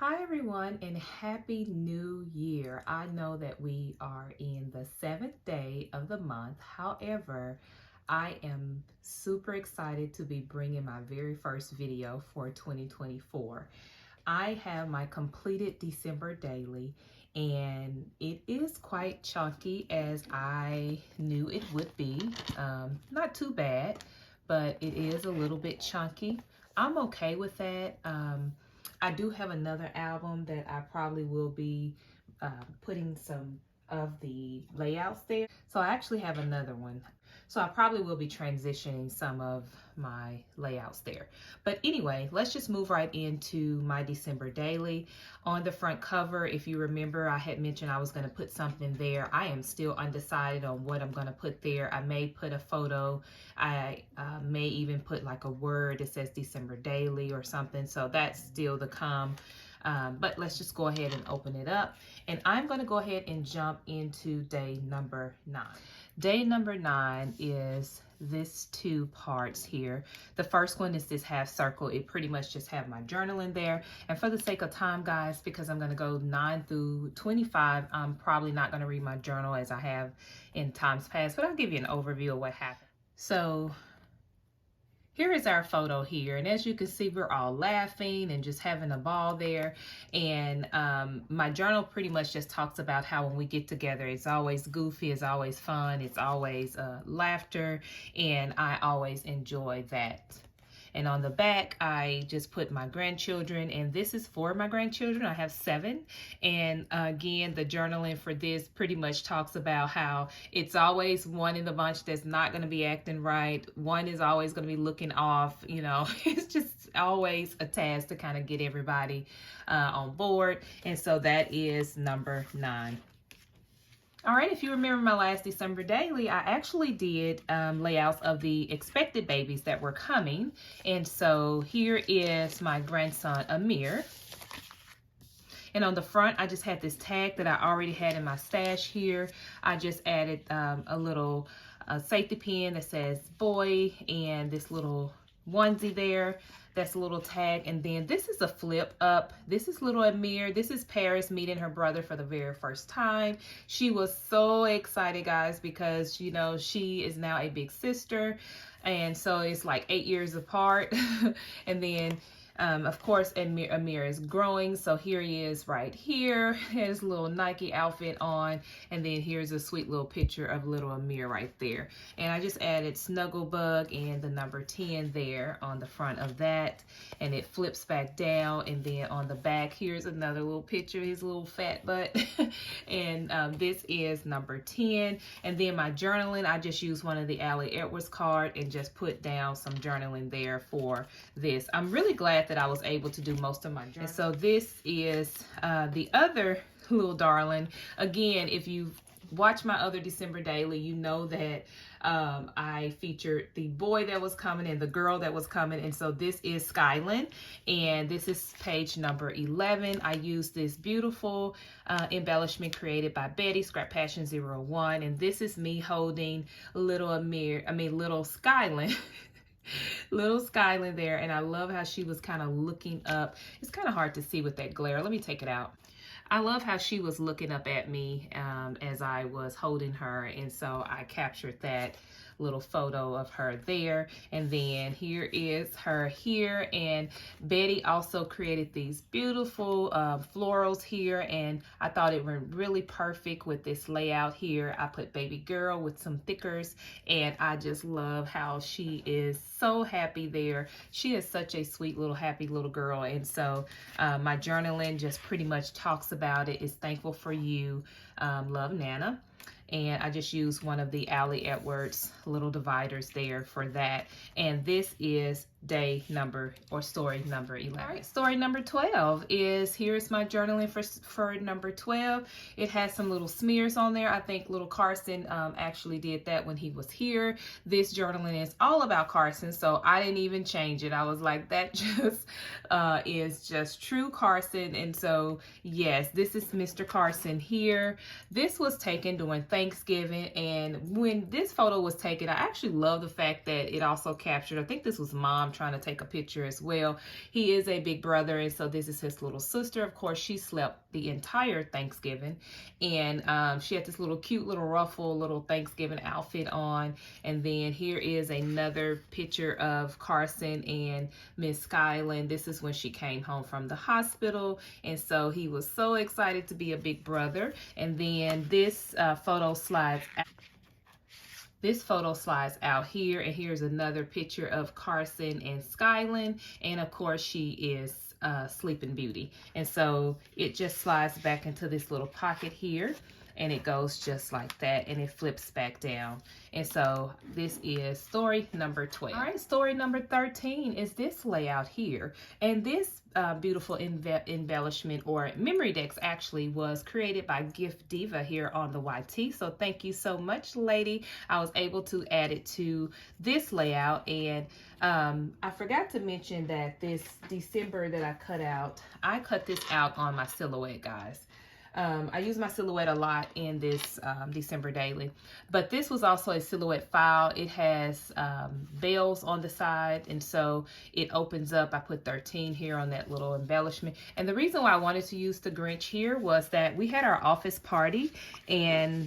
Hi everyone, and happy new year. I know that we are in the 7th day of the month. However, I am super excited to be bringing my very first video for 2024. I have my completed December daily, and it is quite chunky as I knew it would be. Not too bad, but it is a little bit chunky. I'm okay with that. I do have another album that I probably will be putting some of the layouts there. So I actually have another one. So I probably will be transitioning some of my layouts there. But anyway, let's just move right into my December daily. On the front cover, if you remember, I had mentioned I was going to put something there. I am still undecided on what I'm going to put there. I may put a photo. I may even put like a word that says December daily or something. So that's still to come. But let's just go ahead and open it up. And I'm going to go ahead and jump into day number 9. Day number 9 is this 2 parts here. The first one is this half circle. It pretty much just have my journal in there. And for the sake of time, guys, because I'm going to go 9 through 25, I'm probably not going to read my journal as I have in times past, but I'll give you an overview of what happened. So here is our photo here, and as you can see, we're all laughing and just having a ball there. And my journal pretty much just talks about how when we get together, it's always goofy, it's always fun, it's always laughter, and I always enjoy that. And on the back, I just put my grandchildren, and this is for my grandchildren. I have 7. And again, the journaling for this pretty much talks about how it's always one in the bunch that's not going to be acting right. One is always going to be looking off. You know, it's just always a task to kind of get everybody on board. And so that is number 9. All right, if you remember my last December daily, I actually did layouts of the expected babies that were coming. And so here is my grandson, Amir. And on the front, I just had this tag that I already had in my stash here. I just added a little safety pin that says boy and this little onesie there. That's a little tag. And then this is a flip up. This is little Amir. This is Paris meeting her brother for the very first time. She was so excited, guys, because, you know, she is now a big sister. And so it's like 8 years apart. And then of course, Amir is growing, so here he is right here. His little Nike outfit on, and then here's a sweet little picture of little Amir right there. And I just added Snugglebug and the number 10 there on the front of that, and it flips back down, and then on the back, here's another little picture of his little fat butt. And this is number 10. And then my journaling, I just used one of the Allie Edwards card and just put down some journaling there for this. I'm really glad that I was able to do most of my journal. And so this is the other little darling. Again, if you've watched my other December daily, you know that I featured the boy that was coming and the girl that was coming. And so this is Skyland, and this is page number 11. I used this beautiful embellishment created by Betty, Scrap Passion 01. And this is me holding little little Skyland. Little Skyland there, and I love how she was kind of looking up. It's kind of hard to see with that glare. Let me take it out. I love how she was looking up at me as I was holding her, and so I captured that little photo of her there. And then here is her here, and Betty also created these beautiful florals here, and I thought it went really perfect with this layout here. I put baby girl with some thickers, and I just love how she is so happy there. She is such a sweet little happy little girl. And so my journaling just pretty much talks about it. It's thankful for you, love Nana. And I just used one of the Allie Edwards little dividers there for that. And this is day number, or story number 11. All right, story number 12 is, here's my journaling for number 12. It has some little smears on there. I think little Carson actually did that when he was here. This journaling is all about Carson, so I didn't even change it. I was like, that just is just true Carson. And so yes, this is Mr. Carson here. This was taken during Thanksgiving, and when this photo was taken, I actually love the fact that it also captured, I think this was Mom I'm trying to take a picture as well. He is a big brother, and so this is his little sister. Of course, she slept the entire Thanksgiving, and she had this little cute little ruffle little Thanksgiving outfit on. And then here is another picture of Carson and Miss Skyland. This is when she came home from the hospital, and so he was so excited to be a big brother. And then this photo slides out. This photo slides out here, and here's another picture of Carson and Skyland, and of course she is Sleeping Beauty. And so it just slides back into this little pocket here, and it goes just like that, and it flips back down. And so this is story number 12. All right, story number 13 is this layout here. And this beautiful embellishment, or memory decks actually, was created by Gift Diva here on the YT. So thank you so much, lady. I was able to add it to this layout. And I forgot to mention that this December that I cut this out on my silhouette, guys. I use my silhouette a lot in this December daily, but this was also a silhouette file. It has bells on the side, and so it opens up. I put 13 here on that little embellishment. And the reason why I wanted to use the Grinch here was that we had our office party, and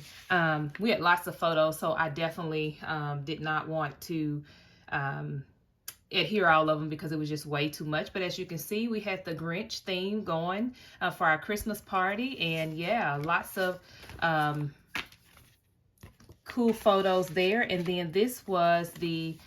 we had lots of photos, so I definitely did not want to adhere all of them because it was just way too much. But as you can see, we had the Grinch theme going for our Christmas party, and yeah, lots of cool photos there. And then this was the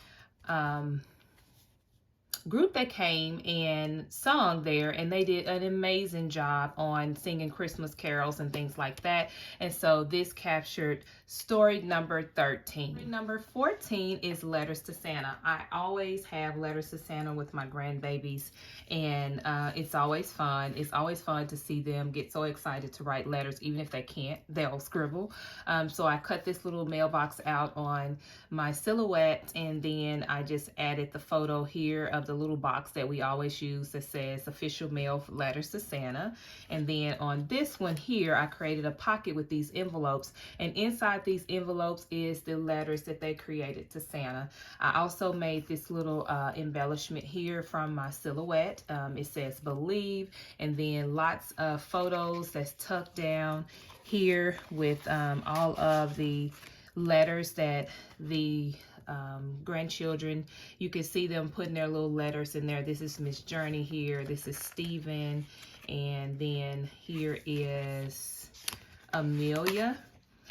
group that came and sung there, and they did an amazing job on singing Christmas carols and things like that. And so this captured story number 13. Story number 14 is Letters to Santa. I always have Letters to Santa with my grandbabies, and it's always fun. It's always fun to see them get so excited to write letters. Even if they can't, they'll scribble. So I cut this little mailbox out on my silhouette, and then I just added the photo here of the little box that we always use that says official mail Letters to Santa. And then on this one here, I created a pocket with these envelopes, and inside these envelopes is the letters that they created to Santa. I also made this little embellishment here from my silhouette. It says believe, and then lots of photos that's tucked down here with all of the letters that the grandchildren, you can see them putting their little letters in there. This is Miss Journey here. This is Stephen. And then here is Amelia.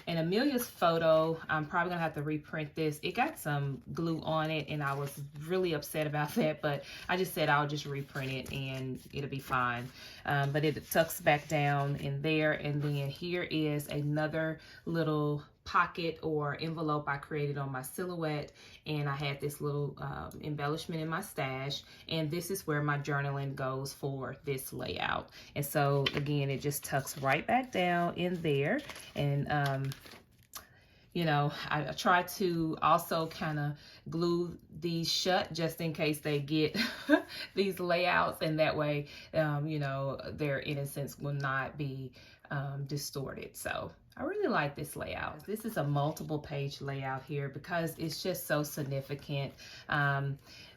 And Amelia's photo, I'm probably gonna have to reprint this. It got some glue on it, and I was really upset about that, but I just said I'll just reprint it and it'll be fine. But it tucks back down in there. And then here is another little pocket or envelope I created on my silhouette, and I had this little embellishment in my stash, and this is where my journaling goes for this layout. And so again, it just tucks right back down in there. And you know, I try to also kind of glue these shut just in case they get these layouts, and that way you know, their innocence will not be distorted. So I really like this layout. This is a multiple page layout here because it's just so significant.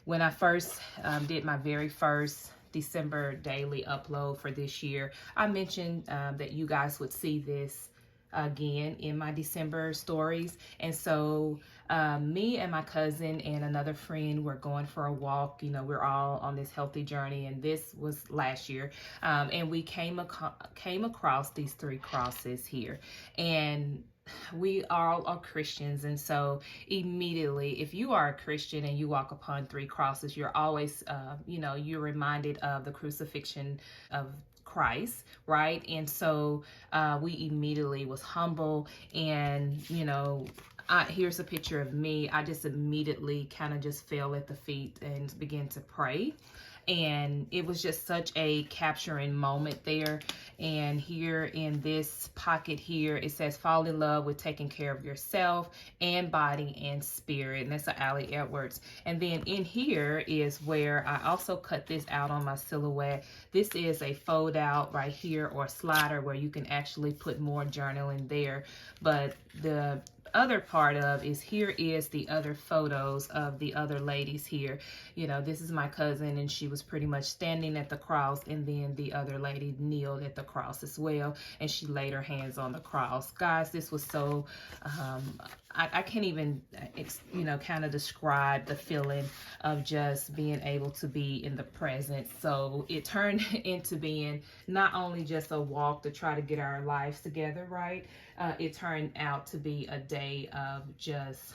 When I first did my very first December daily upload for this year, I mentioned that you guys would see this again in my December stories. And so me and my cousin and another friend were going for a walk. You know, we're all on this healthy journey, and this was last year. And we came across these 3 crosses here, and we all are Christians. And so immediately, if you are a Christian and you walk upon 3 crosses, you're always, you know, you're reminded of the crucifixion of Christ, right? And so we immediately was humble, and you know, here's a picture of me. I just immediately kind of just fell at the feet and began to pray. And it was just such a capturing moment there. And here in this pocket here, it says fall in love with taking care of yourself and body and spirit. And that's a Allie Edwards. And then in here is where I also cut this out on my silhouette. This is a fold out right here, or slider, where you can actually put more journaling there. But the Other part of is here is the other photos of the other ladies here. You know, this is my cousin, and she was pretty much standing at the cross, and then the other lady kneeled at the cross as well, and she laid her hands on the cross. Guys, this was so I can't even you know, kind of describe the feeling of just being able to be in the present. So it turned into being not only just a walk to try to get our lives together, right? It turned out to be a day of just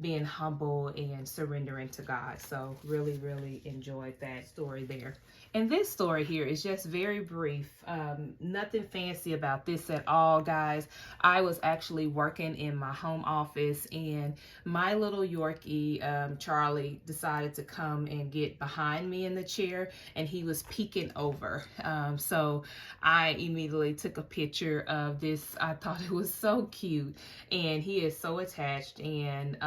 being humble and surrendering to God. So really, really enjoyed that story there. And this story here is just very brief. Nothing fancy about this at all, guys. I was actually working in my home office, and my little Yorkie, Charlie, decided to come and get behind me in the chair, and he was peeking over. So I immediately took a picture of this. I thought it was so cute, and he is so attached. And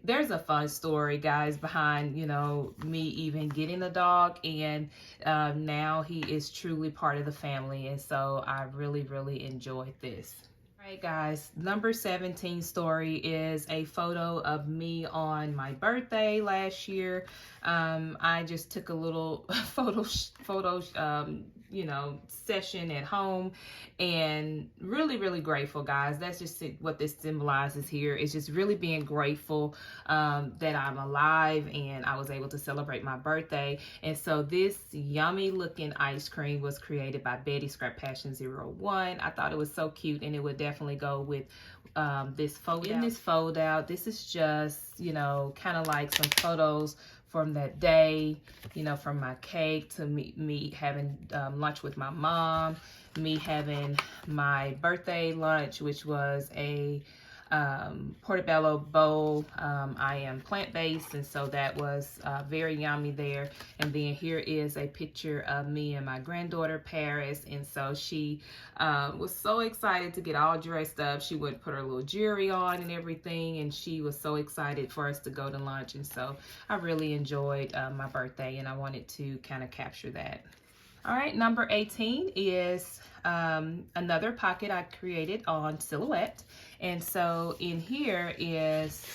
there's a fun story, guys, behind, you know, me even getting a dog, and now he is truly part of the family, and so I really, really enjoyed this. All right, guys, number 17 story is a photo of me on my birthday last year. I just took a little photo you know, session at home, and really, really grateful, guys. That's just what this symbolizes here. It's just really being grateful that I'm alive and I was able to celebrate my birthday. And so this yummy looking ice cream was created by Betty Scrap Passion 01. I thought it was so cute, and it would definitely go with this fold out. In this fold out, this is just, you know, kind of like some photos from that day, you know, from my cake to me having lunch with my mom, me having my birthday lunch, which was a portobello bowl. I am plant-based, and so that was very yummy there. And then here is a picture of me and my granddaughter Paris, and so she was so excited to get all dressed up. She would put her little jewelry on and everything, and she was so excited for us to go to lunch. And so I really enjoyed my birthday, and I wanted to kind of capture that. All right, number 18 is another pocket I created on Silhouette. And so in here is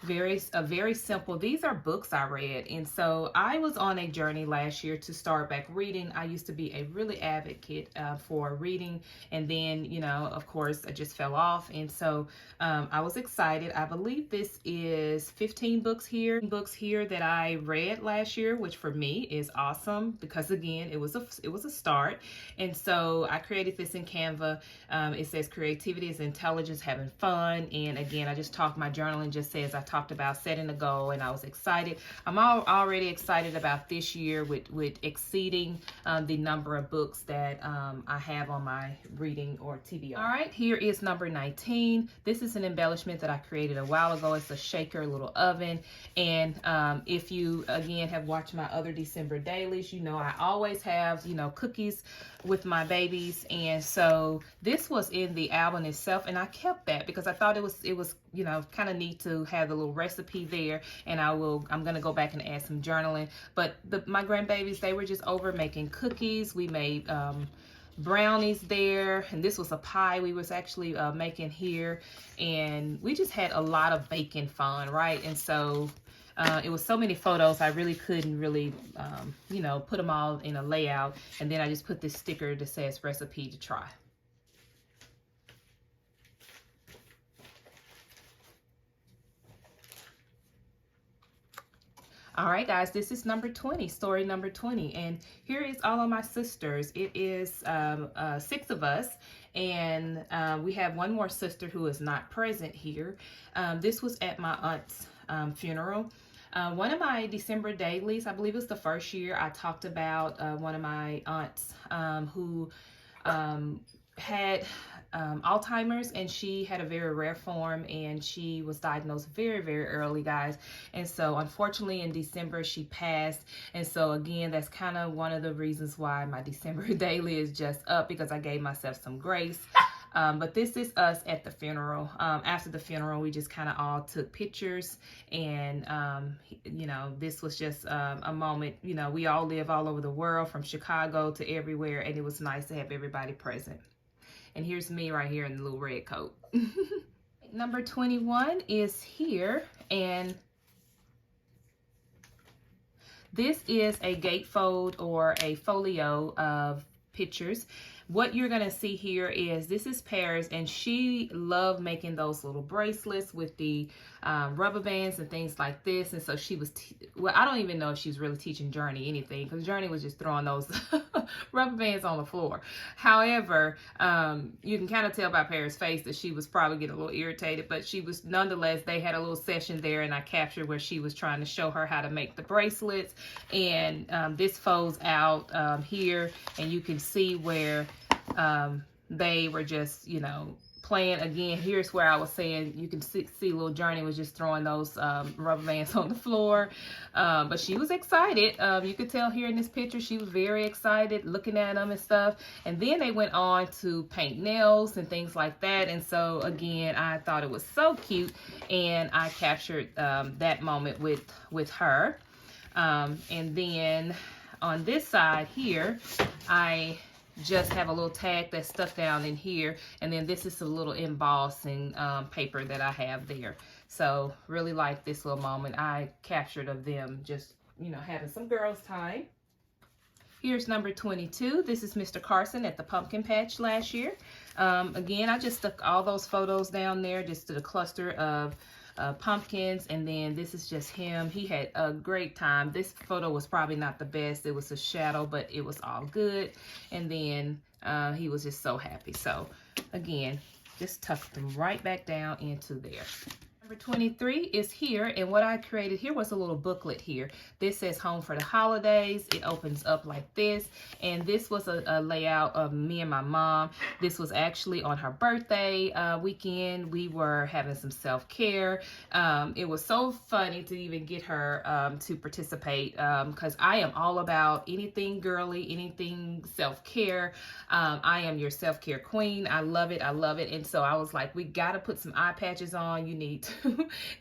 very simple. These are books I read, and so I was on a journey last year to start back reading. I used to be a really advocate for reading, and then, you know, of course, I just fell off. And so I was excited. I believe this is 15 books here that I read last year, which for me is awesome because, again, it was a start. And so I created this in Canva. It says creativity is intelligence, having fun. And again, I just talked, my journaling just says I talked about setting a goal, and I was excited. I'm already excited about this year with exceeding the number of books that I have on my reading or TBR. All right, here is number 19. This is an embellishment that I created a while ago. It's a shaker little oven, and if you again have watched my other December dailies, you know I always have, you know, cookies with my babies. And so this was in the album itself, and I kept that because I thought it was you know, kind of neat to have the little recipe there. And I'm gonna go back and add some journaling. But my grandbabies, they were just over making cookies. We made brownies there, and this was a pie we was actually making here, and we just had a lot of baking fun, right? And so it was so many photos, I really couldn't you know, put them all in a layout. And then I just put this sticker that says recipe to try. All right, guys, this is number 20, story number 20. And here is all of my sisters. It is 6 of us. And we have one more sister who is not present here. This was at my aunt's funeral. One of my December dailies, I believe it was the first year, I talked about one of my aunts who had Alzheimer's, and she had a very rare form, and she was diagnosed very, very early, guys. And so unfortunately in December she passed. And so again, that's kind of one of the reasons why my December daily is just up, because I gave myself some grace. But this is us at the funeral. After the funeral, we just kind of all took pictures, and you know, this was just a moment. You know, we all live all over the world, from Chicago to everywhere, and it was nice to have everybody present. And here's me right here in the little red coat. Number 21 is here, and this is a gatefold or a folio of pictures. What you're gonna see here is, this is Paris, and she loved making those little bracelets with the rubber bands and things like this. And so she was, well, I don't even know if she was really teaching Journey anything, because Journey was just throwing those rubber bands on the floor. However, you can kind of tell by Paris' face that she was probably getting a little irritated, but she was, nonetheless, they had a little session there, and I captured where she was trying to show her how to make the bracelets. And this folds out here, and you can see where they were just, you know, playing. Again, here's where I was saying you can see little Journey was just throwing those rubber bands on the floor, but she was excited. You could tell here in this picture she was very excited looking at them and stuff. And then they went on to paint nails and things like that. And so again, I thought it was so cute, and I captured that moment with her. And then on this side here, I just have a little tag that's stuck down in here, and then this is a little embossing paper that I have there. So really like this little moment I captured of them just, you know, having some girls time. Here's number 22. This is Mr. Carson at the pumpkin patch last year. Again, I just stuck all those photos down there, just to the cluster of pumpkins. And then this is just him. He had a great time. This photo was probably not the best. It was a shadow, but it was all good. And then he was just so happy. So again, just tucked them right back down into there. Number 23 is here, and what I created here was a little booklet here. This says Home for the Holidays. It opens up like this, and this was a layout of me and my mom. This was actually on her birthday weekend. We were having some self-care. It was so funny to even get her to participate, because I am all about anything girly, anything self-care. I am your self-care queen. I love it. I love it. And so I was like, we got to put some eye patches on. You need to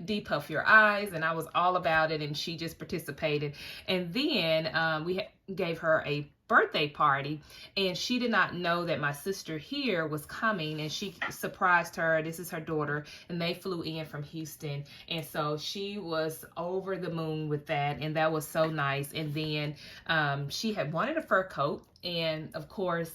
depuff your eyes, and I was all about it, and she just participated. And then we gave her a birthday party, and she did not know that my sister here was coming, and she surprised her. This is her daughter, and they flew in from Houston, and so she was over the moon with that, and that was so nice. And then she had wanted a fur coat, and of course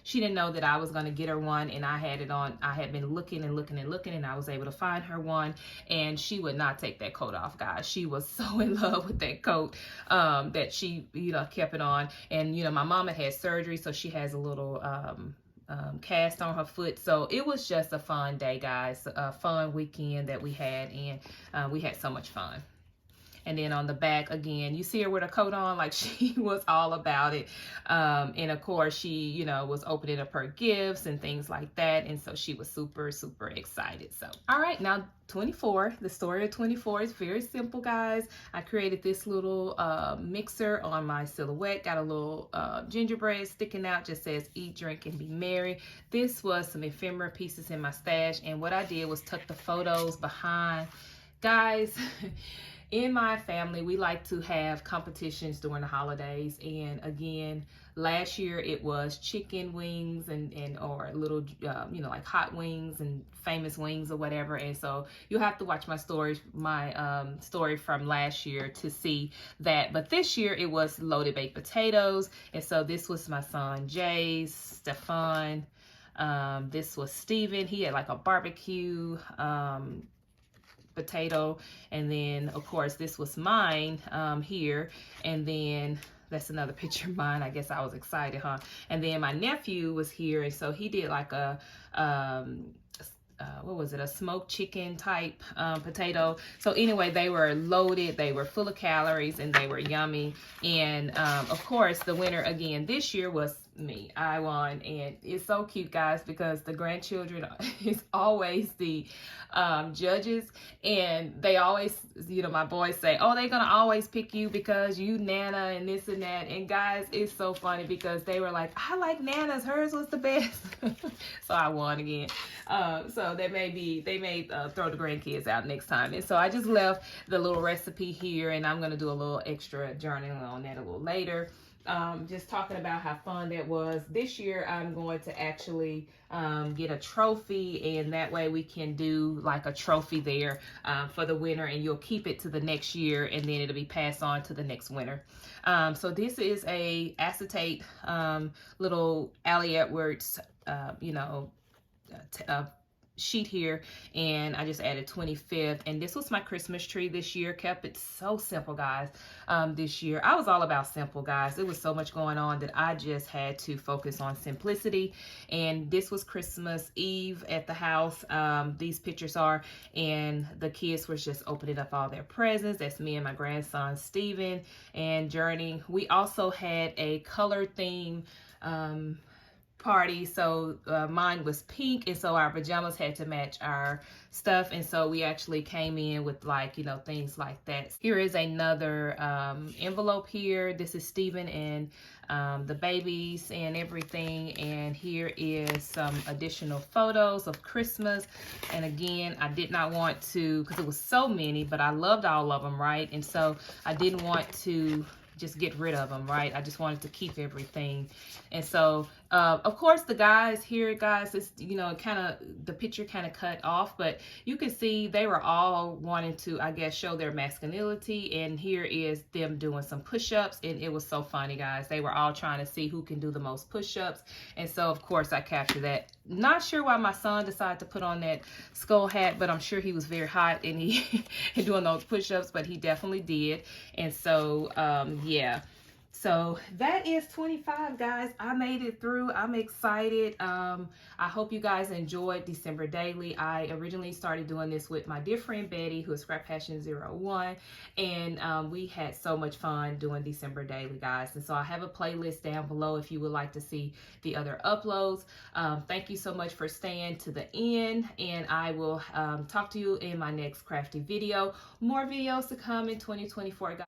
she didn't know that I was going to get her one, and I had it on. I had been looking and looking and looking, and I was able to find her one, and she would not take that coat off, guys. She was so in love with that coat that she, you know, kept it on. And you know, my mama had surgery, so she has a little cast on her foot. So it was just a fun day, guys, a fun weekend that we had, and we had so much fun. And then on the back, again, you see her with a coat on, like she was all about it. And of course, she, you know, was opening up her gifts and things like that. And so she was super, super excited. So, all right, now 24. The story of 24 is very simple, guys. I created this little mixer on my silhouette. Got a little gingerbread sticking out. Just says, eat, drink, and be merry. This was some ephemera pieces in my stash. And what I did was tuck the photos behind. Guys, in my family, we like to have competitions during the holidays. And again, last year it was chicken wings and or little, you know, like hot wings and famous wings or whatever. And so you'll have to watch my story from last year to see that. But this year it was loaded baked potatoes. And so this was my son Jay, Stefan. This was Steven. He had like a barbecue potato. And then of course this was mine here. And then that's another picture of mine. I guess I was excited, huh? And then my nephew was here, and so he did like a what was it, a smoked chicken type potato. So anyway, they were loaded, they were full of calories, and they were yummy. And of course the winner again this year was me. I won. And it's so cute, guys, because the grandchildren is always the judges, and they always, you know, my boys say, oh, they're gonna always pick you because you Nana and this and that. And guys, it's so funny because they were like, I like Nana's, hers was the best. So I won again. So they may throw the grandkids out next time. And so I just left the little recipe here, and I'm gonna do a little extra journaling on that a little later. just talking about how fun that was. This year, I'm going to actually get a trophy, and that way we can do like a trophy there for the winner, and you'll keep it to the next year, and then it'll be passed on to the next winner. So this is a acetate little Ali Edwards, sheet here, and I just added 25th, and this was my Christmas tree this year. Kept it so simple, guys. This year I was all about simple, guys. There was so much going on that I just had to focus on simplicity, and this was Christmas Eve at the house. These pictures are, and the kids were just opening up all their presents. That's me and my grandson Steven and Journey. We also had a color theme party, so mine was pink, and so our pajamas had to match our stuff, and so we actually came in with, like, you know, things like that. Here is another envelope here. This is Steven and the babies and everything, and here is some additional photos of Christmas. And again, I did not want to, because it was so many, but I loved all of them, right? And so I didn't want to just get rid of them, right? I just wanted to keep everything. And so of course the guys here, guys, it's, you know, kind of the picture kind of cut off, but you can see they were all wanting to, I guess, show their masculinity. And here is them doing some push-ups, and it was so funny, guys. They were all trying to see who can do the most push-ups, and so of course I captured that. Not sure why my son decided to put on that skull hat, but I'm sure he was very hot and he doing those push-ups, but he definitely did. And so yeah, so that is 25, guys. I made it through. I'm excited. I hope you guys enjoyed December Daily. I originally started doing this with my dear friend Betty, who is Scrap Passion 01, and we had so much fun doing December Daily, guys. And so I have a playlist down below if you would like to see the other uploads. Thank you so much for staying to the end, and I will talk to you in my next crafty video. More videos to come in 2024, guys.